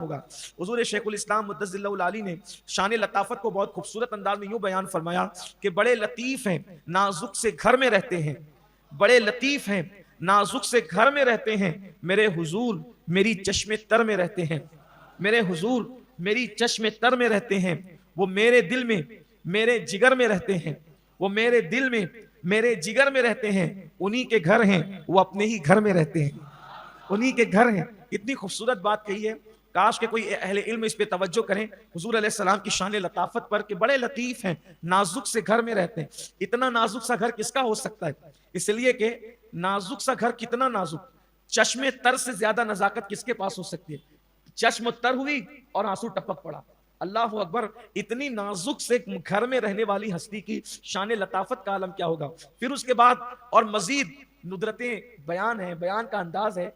ہوگا۔ حضور شیخ الاسلام مدظلہ علی نے شان لطافت کو بہت خوبصورت انداز میں یوں بیان فرمایا کہ بڑے لطیف ہیں، نازک سے گھر میں رہتے ہیں، بڑے لطیف ہیں، نازک سے گھر میں رہتے ہیں، میرے حضور میری چشم تر میں رہتے ہیں، میرے حضور میری چشم تر میں رہتے ہیں، وہ میرے دل میں میرے جگر میں رہتے ہیں، وہ میرے دل میں میرے جگر میں رہتے ہیں، انہی کے گھر ہیں، وہ اپنے ہی گھر میں رہتے ہیں، انہی کے گھر ہیں۔ اتنی خوبصورت بات کہی ہے، کاش کہ کوئی اہل علم اس پہ توجہ کریں حضور علیہ السلام کی شان لطافت پر کہ بڑے لطیف ہیں، نازک سے گھر میں رہتے ہیں۔ اتنا نازک سا گھر کس کا ہو سکتا ہے؟ اس لیے کہ نازک سا گھر کتنا نازک، چشم تر سے زیادہ نزاکت کس کے پاس ہو سکتی ہے؟ چشم تر ہوئی اور آنسو ٹپک پڑا، اللہ اکبر۔ اتنی نازک سے گھر میں رہنے والی ہستی کی شان لطافت کا عالم کیا ہوگا؟ پھر اس کے بعد اور مزید ندرتیں بیان ہیں، بیان کا انداز ہے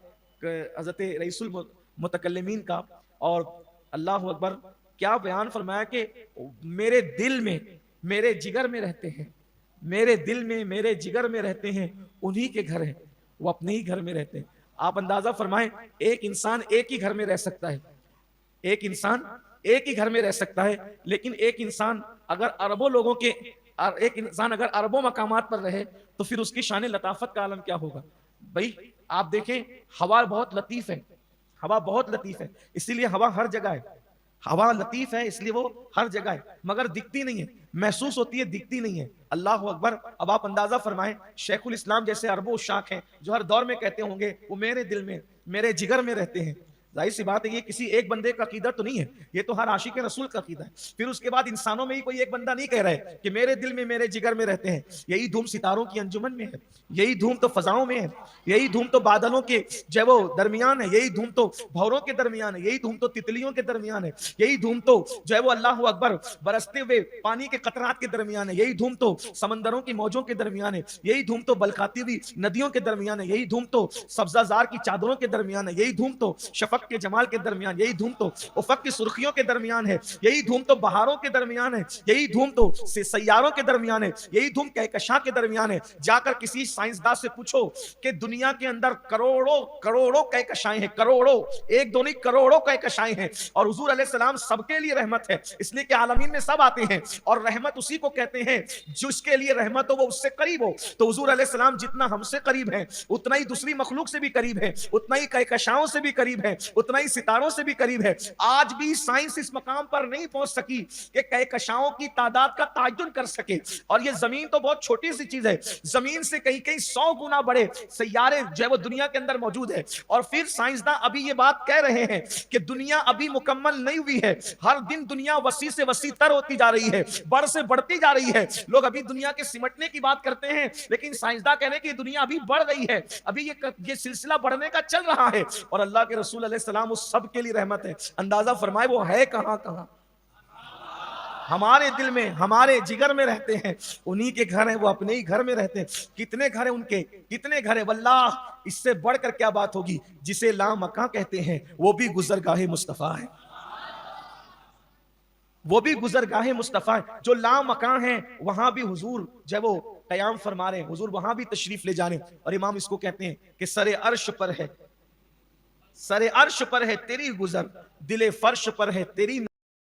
حضرت رئیس المتکلمین کا، اور اللہ اکبر کیا بیان فرمایا کہ میرے دل میں میرے جگر میں رہتے ہیں، میرے دل میں میرے جگر میں رہتے ہیں، انہی کے گھر ہیں، وہ اپنے ہی گھر میں رہتے ہیں۔ آپ اندازہ فرمائیں، ایک انسان ایک ہی گھر میں رہ سکتا ہے، ایک انسان ایک ہی گھر میں رہ سکتا ہے، لیکن ایک انسان اگر اربوں لوگوں کے ایک انسان اگر اربوں مقامات پر رہے تو پھر اس کی شان لطافت کا عالم کیا ہوگا؟ بھائی آپ دیکھیں، ہوا بہت لطیف ہے، ہوا بہت لطیف ہے، اسی لیے ہوا ہر جگہ ہے، ہوا لطیف ہے اس لیے وہ ہر جگہ ہے، مگر دکھتی نہیں ہے، محسوس ہوتی ہے، دکھتی نہیں ہے۔ اللہ اکبر۔ اب آپ اندازہ فرمائیں، شیخ الاسلام جیسے اربوں اشاق ہیں جو ہر دور میں کہتے ہوں گے وہ میرے دل میں میرے جگر میں رہتے ہیں، ظاہر سی بات ہے یہ کسی ایک بندے کا عقیدہ تو نہیں ہے، یہ تو ہر عاشق رسول کا عقیدہ ہے۔ پھر اس کے بعد انسانوں میں ہی کوئی ایک بندہ نہیں کہہ رہا ہے کہ میرے دل میں میرے جگر میں رہتے ہیں، یہی دھوم ستاروں کی انجمن میں ہے، یہی دھوم تو فضاؤں میں ہے، یہی دھوم تو بادلوں کے جو ہے وہ درمیان ہے، یہی دھوم تو بھوروں کے درمیان ہے، یہی دھوم تو تتلیوں کے درمیان ہے، یہی دھوم تو جو ہے وہ اللہ اکبر برستے ہوئے پانی کے قطرات کے درمیان ہے، یہی دھوم تو سمندروں کی موجوں کے درمیان ہے، یہی دھوم تو بلکاتی ہوئی ندیوں کے درمیان ہے، یہی دھوم تو سبزہ زار کی چادروں کے درمیان ہے، یہی دھوم تو شفق کے جمال کے درمیان، یہی دھوم تو افق کی سرخیوں کے درمیان ہے، یہی دھوم تو بہاروں کے درمیان ہے، یہی دھوم تو سیاروں کے درمیان ہے، یہی دھوم کہکشاں کے درمیان ہے۔ جا کر کسی سائنسداں سے پوچھو کہ دنیا کے اندر کروڑوں کروڑوں کہکشائیں ہیں، کروڑوں، ایک دو نہیں کروڑوں کہکشائیں ہیں، اور حضور علیہ السلام سب کے لیے رحمت ہے، اس لیے کہ عالمین میں سب آتے ہیں، اور رحمت اسی کو کہتے ہیں جس کے لیے رحمت ہو وہ اس سے قریب ہو۔ تو حضور علیہ السلام جتنا ہم سے قریب ہیں اتنا ہی دوسری مخلوق سے بھی قریب ہے، اتنا ہی کہکشاؤں سے بھی قریب ہے، اتنا ہی ستاروں سے بھی قریب ہے۔ آج بھی سائنس اس مقام پر نہیں پہنچ سکی کہ کہکشاؤں کی تعداد کا تعین کر سکے، اور یہ زمین تو بہت چھوٹی سی چیز ہے، زمین سے کہیں کہیں 100 گنا بڑے سیارے جو ہے وہ دنیا کے اندر موجود ہے، اور پھر سائنسداں ابھی یہ بات کہہ رہے ہیں کہ دنیا ابھی مکمل نہیں ہوئی ہے، ہر دن دنیا وسیع سے وسیع تر ہوتی جا رہی ہے، بڑھ سے بڑھتی جا رہی ہے۔ لوگ ابھی دنیا کے سمٹنے کی بات کرتے ہیں، لیکن سائنسداں کہہ رہے ہیں کہ دنیا ابھی بڑھ رہی ہے، ابھی یہ سلسلہ بڑھنے کا چل رہا ہے، اور اللہ کے رسول علیہ السلام اس سب کے لیے رحمت ہے۔ اندازہ فرمائے وہ ہے کہاں کہاں، ہمارے دل میں ہمارے جگر میں رہتے ہیں، انہی کے گھر ہیں، وہ اپنے ہی گھر میں رہتے ہیں۔ کتنے گھر ہیں ان کے، کتنے گھر ہیں، واللہ اس سے بڑھ کر کیا بات ہوگی، جسے لامکاں کہتے ہیں وہ بھی گزرگاہ مصطفیٰ ہے، وہ بھی گزرگاہ مصطفیٰ ہے۔ جو لامکاں ہیں وہاں بھی حضور جو ہے وہ قیام فرما رہے ہیں، حضور وہاں بھی تشریف لے جانے، اور امام اس کو کہتے ہیں کہ سر عرش پر ہے، سر عرش پر ہے تیری گزر، دل فرش پر ہے تیری